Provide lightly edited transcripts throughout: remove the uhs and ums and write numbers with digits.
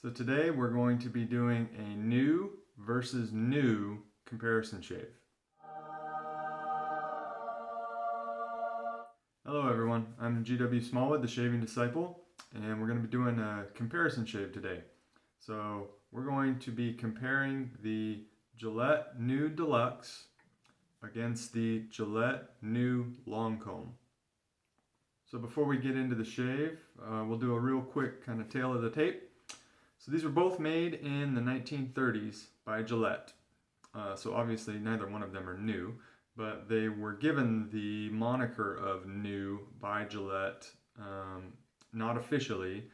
So today we're going to be doing a new versus new comparison shave. Hello everyone, I'm gwsmallwood, the shaving disciple, and we're going to be doing a comparison shave today. So we're going to be comparing the Gillette New Deluxe against the Gillette New Long Comb. So before we get into the shave, we'll do a real quick kind of tail of the tape. So these were both made in the 1930s by Gillette. So obviously neither one of them are new, but they were given the moniker of new by Gillette, not officially,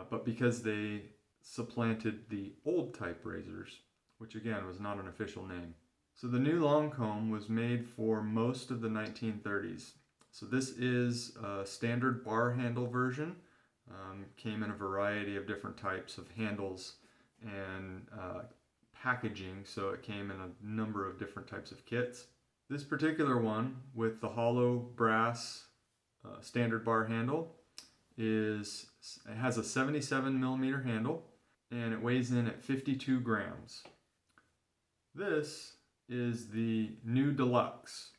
but because they supplanted the old type razors, which again was not an official name. So the new long comb was made for most of the 1930s. So this is a standard bar handle version. Came in a variety of different types of handles and packaging, so it came in a number of different types of kits. This particular one with the hollow brass standard bar handle it has a 77 millimeter handle and it weighs in at 52 grams. This is the New Deluxe.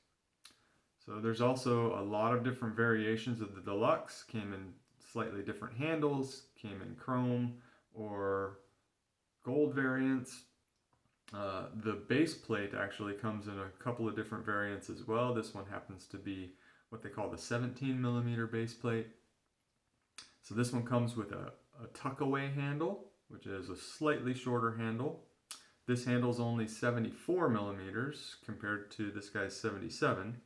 So there's also a lot of different variations of the Deluxe. Came in slightly different handles, came in chrome or gold variants. The base plate actually comes in a couple of different variants as well. This one happens to be what they call the 17 millimeter base plate. So this one comes with a Tuckaway handle, which is a slightly shorter handle. This handle is only 74 millimeters compared to this guy's 77.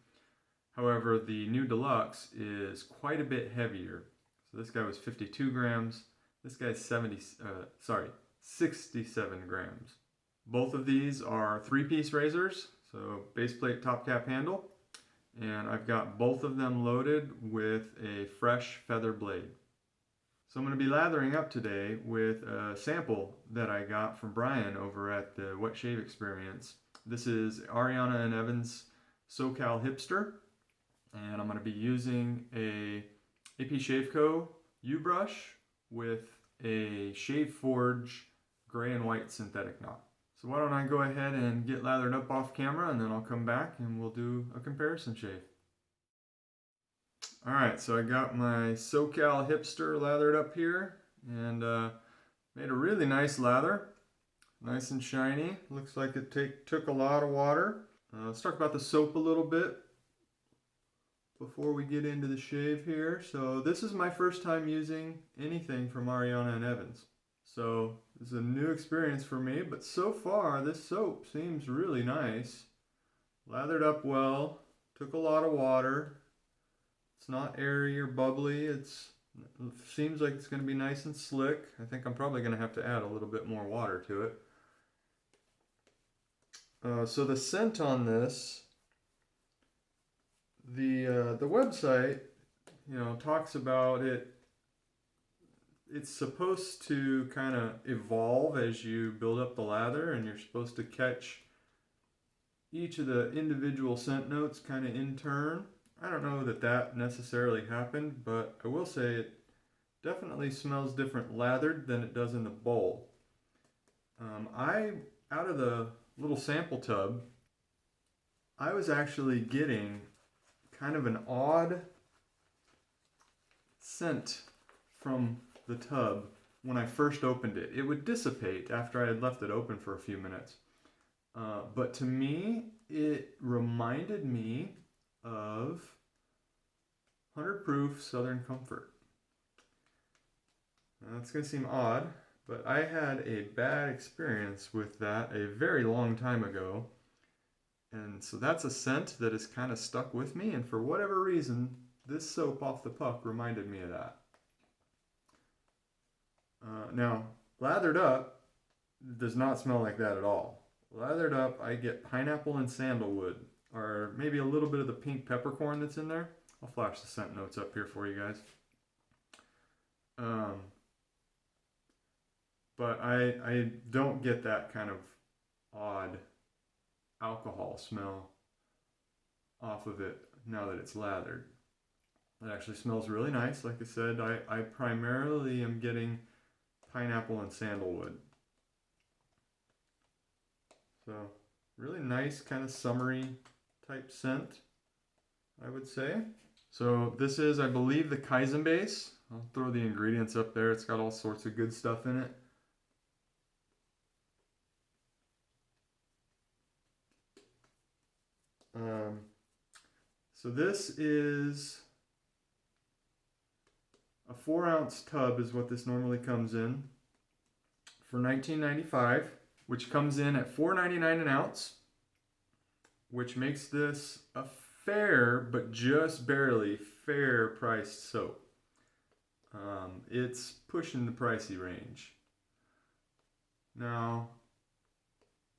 However, the New Deluxe is quite a bit heavier. So this guy was 52 grams. This guy's 67 grams. Both of these are 3-piece razors, so base plate, top cap handle. And I've got both of them loaded with a fresh feather blade. So I'm going to be lathering up today with a sample that I got from Brian over at the Wet Shave Experience. This is Ariana Evans SoCal Hipster. And I'm going to be using a AP Shave Co. U-brush with a Shave Forge gray and white synthetic knot. So why don't I go ahead and get lathered up off camera and then I'll come back and we'll do a comparison shave. Alright, so I got my SoCal Hipster lathered up here and made a really nice lather. Nice and shiny. Looks like it took a lot of water. Let's talk about the soap a little bit before we get into the shave here. So this is my first time using anything from Ariana Evans. So this is a new experience for me, but so far this soap seems really nice. Lathered up well, took a lot of water. It's not airy or bubbly. It seems like it's going to be nice and slick. I think I'm probably going to have to add a little bit more water to it. So the scent on this, the website, talks about it. It's supposed to kind of evolve as you build up the lather, and you're supposed to catch each of the individual scent notes kind of in turn. I don't know that necessarily happened, but I will say it definitely smells different lathered than it does in the bowl. Out of the little sample tub, I was actually getting kind of an odd scent from the tub when I first opened it. It would dissipate after I had left it open for a few minutes. But to me, it reminded me of 100 Proof Southern Comfort. Now, that's going to seem odd, but I had a bad experience with that a very long time ago. And so that's a scent that has kind of stuck with me, and for whatever reason, this soap off the puck reminded me of that. Now, lathered up does not smell like that at all. Lathered up, I get pineapple and sandalwood, or maybe a little bit of the pink peppercorn that's in there. I'll flash the scent notes up here for you guys. But I don't get that kind of odd alcohol smell off of it now that it's lathered. It actually smells really nice. Like I said, I primarily am getting pineapple and sandalwood. So really nice kind of summery type scent, I would say. So this is, I believe, the Kaizen base. I'll throw the ingredients up there. It's got all sorts of good stuff in it. So this is a 4-ounce tub is what this normally comes in for $19.95, which comes in at $4.99 an ounce, which makes this a fair, but just barely fair priced soap. It's pushing the pricey range. Now,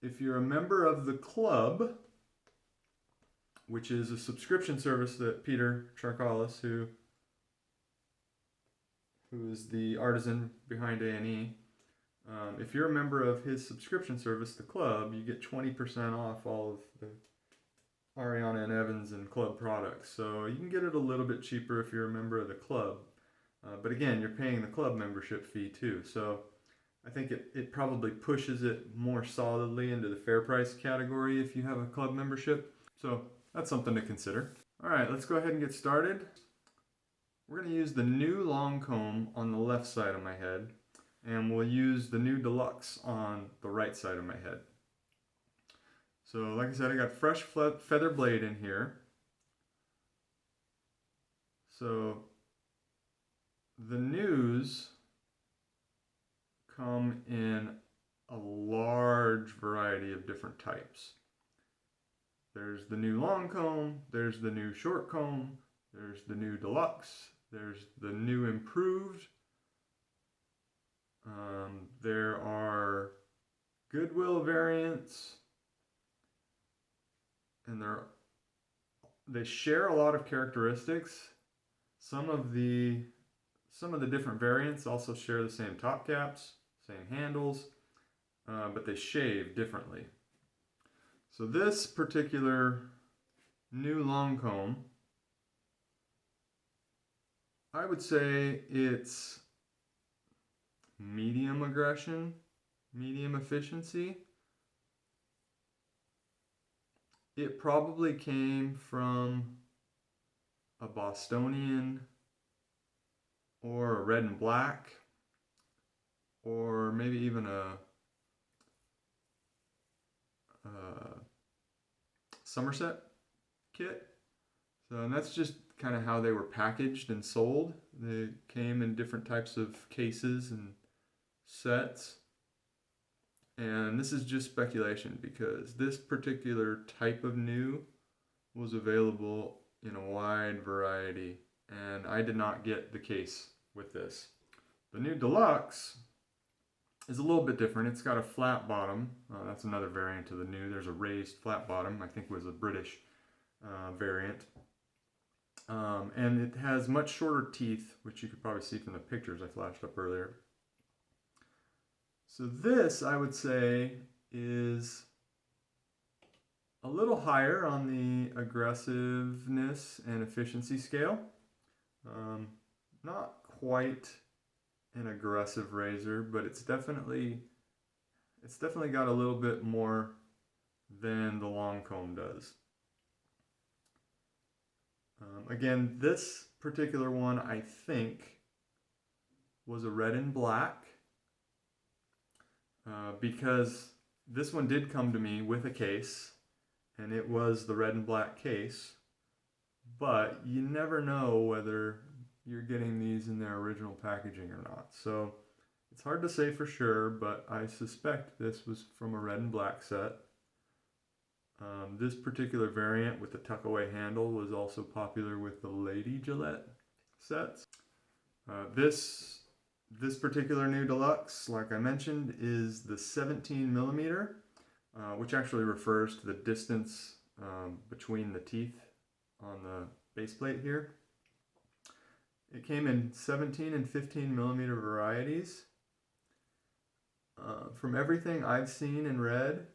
if you're a member of the club, which is a subscription service that Peter Charkalis, who is the artisan behind A&E, if you're a member of his subscription service, the club, you get 20% off all of the Ariana and Evans and club products. So you can get it a little bit cheaper if you're a member of the club. But again, you're paying the club membership fee too. So I think it probably pushes it more solidly into the fair price category if you have a club membership. So that's something to consider. All right, let's go ahead and get started. We're going to use the new long comb on the left side of my head, and we'll use the new Deluxe on the right side of my head. So like I said, I got fresh feather blade in here. So the news come in a large variety of different types. There's the new long comb, there's the new short comb, there's the new Deluxe, there's the new improved. There are Goodwill variants, and they share a lot of characteristics. Some of the different variants also share the same top caps, same handles, but they shave differently. So this particular new long comb, I would say it's medium aggression, medium efficiency. It probably came from a Bostonian or a red and black, or maybe even a Somerset kit. So, and that's just kind of how they were packaged and sold. They came in different types of cases and sets. And this is just speculation because this particular type of new was available in a wide variety, and I did not get the case with this. The new Deluxe is a little bit different. It's got a flat bottom. That's another variant of the new. There's a raised flat bottom. I think it was a British variant. And it has much shorter teeth, which you could probably see from the pictures I flashed up earlier. So this, I would say, is a little higher on the aggressiveness and efficiency scale. Not quite an aggressive razor, but it's definitely got a little bit more than the long comb does. Again, this particular one I think was a red and black, because this one did come to me with a case, and it was the red and black case, but you never know whether you're getting these in their original packaging or not. So it's hard to say for sure, but I suspect this was from a red and black set. This particular variant with the Tuckaway handle was also popular with the Lady Gillette sets. This particular new Deluxe, like I mentioned, is the 17 millimeter, which actually refers to the distance between the teeth on the base plate here. It came in 17 and 15 millimeter varieties. From everything I've seen and read,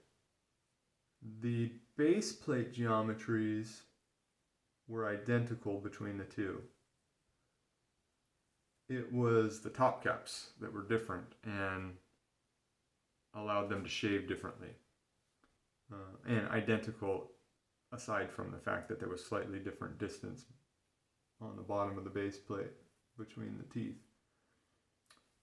the base plate geometries were identical between the two. it was the top caps that were different and allowed them to shave differently. And identical aside from the fact that there was slightly different distance on the bottom of the base plate between the teeth.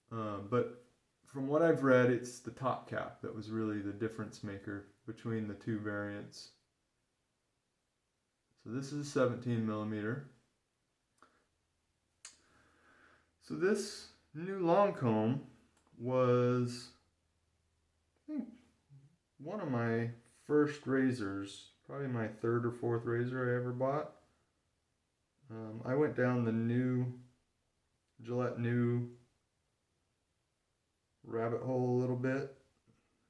But from what I've read, it's the top cap that was really the difference maker between the two variants. So this is a 17 millimeter. So this new long comb was, I think, one of my first razors, probably my third or fourth razor I ever bought. I went down the new Gillette New rabbit hole a little bit,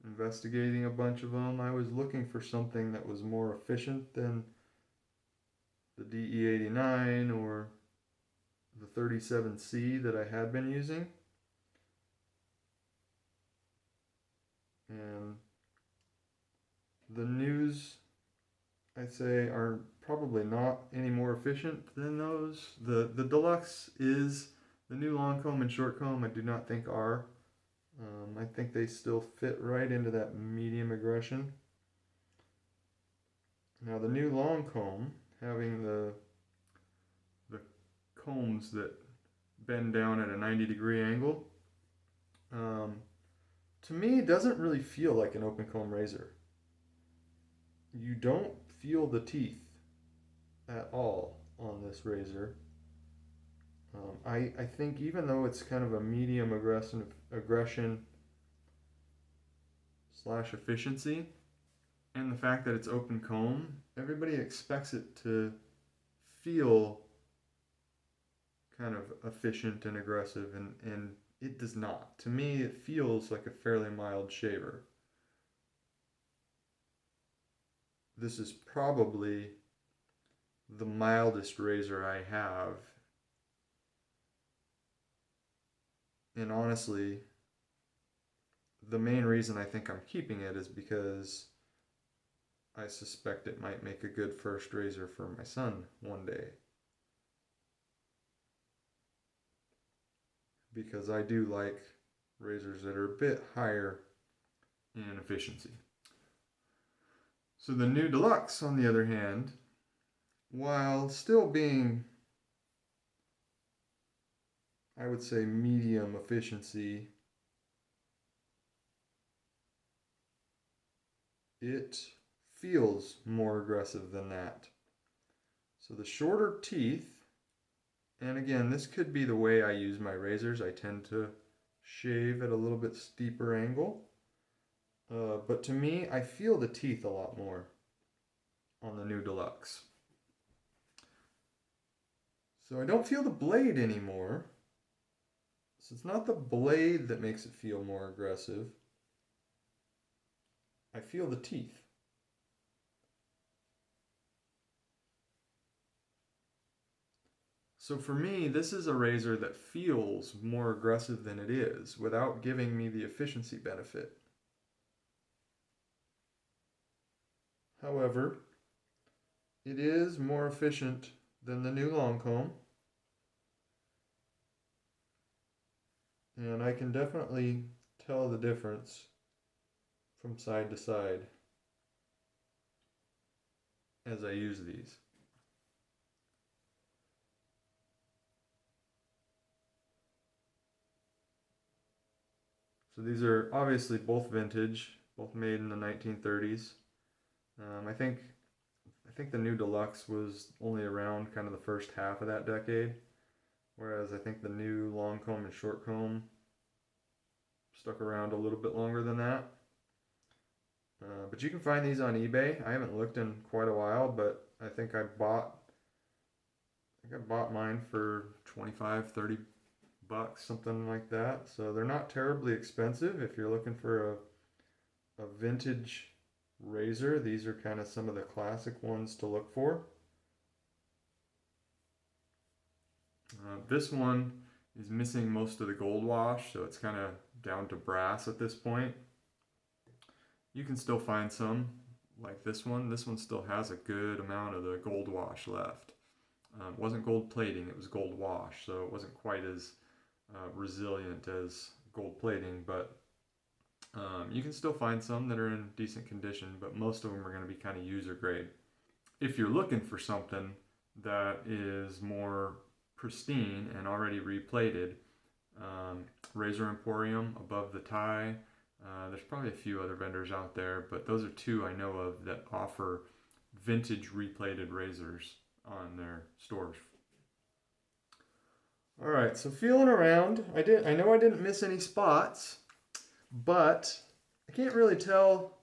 investigating a bunch of them. I was looking for something that was more efficient than the DE89 or the 37C that I had been using. And the news, I'd say, are probably not any more efficient than those. The Deluxe is, the new long comb and short comb I do not think are. I think they still fit right into that medium aggression. Now the new long comb, having the combs that bend down at a 90-degree angle, to me doesn't really feel like an open comb razor. You don't feel the teeth at all on this razor. I think even though it's kind of a medium aggression / efficiency, and the fact that it's open comb, everybody expects it to feel kind of efficient and aggressive, and it does not. To me, it feels like a fairly mild shaver. This is probably the mildest razor I have. And honestly, the main reason I think I'm keeping it is because I suspect it might make a good first razor for my son one day. Because I do like razors that are a bit higher in efficiency. So the new Deluxe, on the other hand, while still being, I would say, medium efficiency, it feels more aggressive than that. So the shorter teeth, and again, this could be the way I use my razors. I tend to shave at a little bit steeper angle. But to me, I feel the teeth a lot more on the new Deluxe. So I don't feel the blade anymore. So it's not the blade that makes it feel more aggressive. I feel the teeth. So for me, this is a razor that feels more aggressive than it is without giving me the efficiency benefit. However, it is more efficient than the new long comb. And I can definitely tell the difference from side to side as I use these. So these are obviously both vintage, both made in the 1930s. I think the new Deluxe was only around kind of the first half of that decade, whereas I think the new long comb and short comb stuck around a little bit longer than that. But you can find these on eBay. I haven't looked in quite a while, but I think I bought mine for 25, 30 bucks, something like that. So they're not terribly expensive if you're looking for a vintage razor. These are kind of some of the classic ones to look for. This one is missing most of the gold wash, so it's kind of down to brass at this point. You can still find some like this one. This one still has a good amount of the gold wash left. It wasn't gold plating, it was gold wash, so it wasn't quite as resilient as gold plating, but you can still find some that are in decent condition, but most of them are going to be kind of user grade. If you're looking for something that is more pristine and already replated, Razor Emporium, Above the Tie, there's probably a few other vendors out there, but those are two I know of that offer vintage replated razors on their stores. All right, so feeling around, I know I didn't miss any spots, but I can't really tell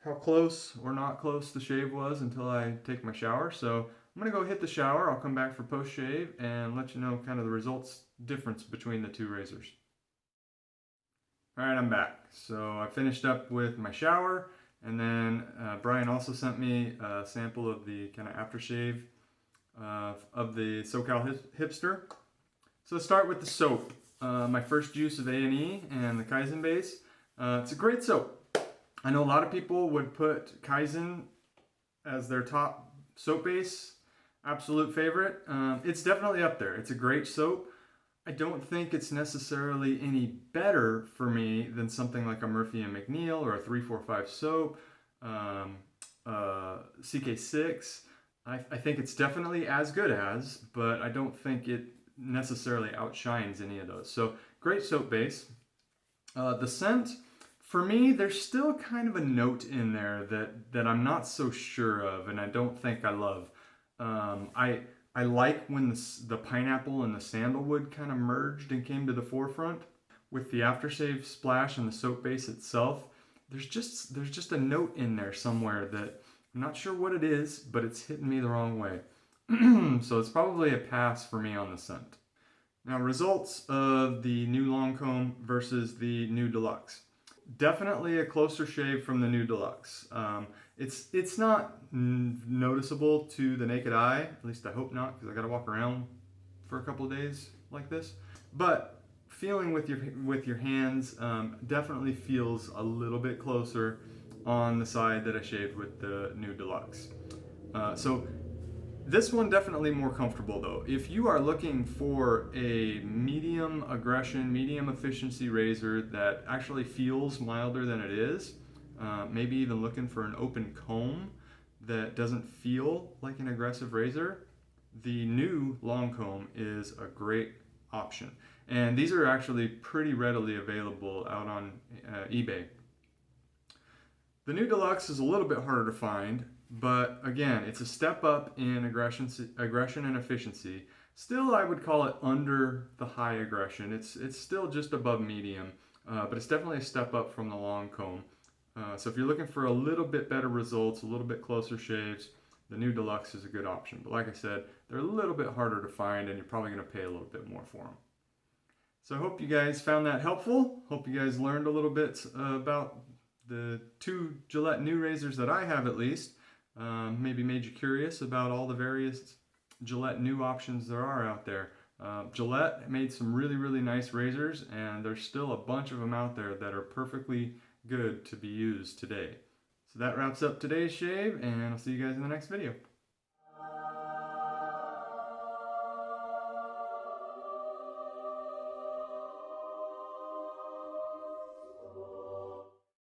how close or not close the shave was until I take my shower. So I'm gonna go hit the shower. I'll come back for post shave and let you know kind of the results difference between the two razors. All right, I'm back. So I finished up with my shower, and then Brian also sent me a sample of the kind of aftershave of the SoCal Hipster. So let's start with the soap. My first use of A&E and the Kaizen base. It's a great soap. I know a lot of people would put Kaizen as their top soap base, absolute favorite. It's definitely up there. It's a great soap. I don't think it's necessarily any better for me than something like a Murphy & McNeil or a 345 soap, CK6. I think it's definitely as good as, but I don't think it necessarily outshines any of those. So great soap base. The scent, for me, there's still kind of a note in there that I'm not so sure of, and I don't think I love. I like when the pineapple and the sandalwood kind of merged and came to the forefront. With the aftershave splash and the soap base itself, there's just a note in there somewhere that I'm not sure what it is, but it's hitting me the wrong way. So it's probably a pass for me on the scent. Now, results of the new Long Comb versus the new Deluxe. Definitely a closer shave from the new Deluxe. It's not noticeable to the naked eye, at least I hope not, because I got to walk around for a couple of days like this. But feeling with your hands, definitely feels a little bit closer on the side that I shaved with the new Deluxe. So this one definitely more comfortable though. If you are looking for a medium aggression, medium efficiency razor that actually feels milder than it is, maybe even looking for an open comb that doesn't feel like an aggressive razor, the new Long Comb is a great option. And these are actually pretty readily available out on eBay. The new Deluxe is a little bit harder to find, but again, it's a step up in aggression and efficiency. Still, I would call it under the high aggression. It's still just above medium, but it's definitely a step up from the Long Comb. So if you're looking for a little bit better results, a little bit closer shaves, the new Deluxe is a good option. But like I said, they're a little bit harder to find, and you're probably going to pay a little bit more for them. So I hope you guys found that helpful. Hope you guys learned a little bit about the two Gillette new razors that I have, at least. Maybe made you curious about all the various Gillette new options there are out there. Gillette made some really, really nice razors, and there's still a bunch of them out there that are perfectly good to be used today. So that wraps up today's shave, and I'll see you guys in the next video.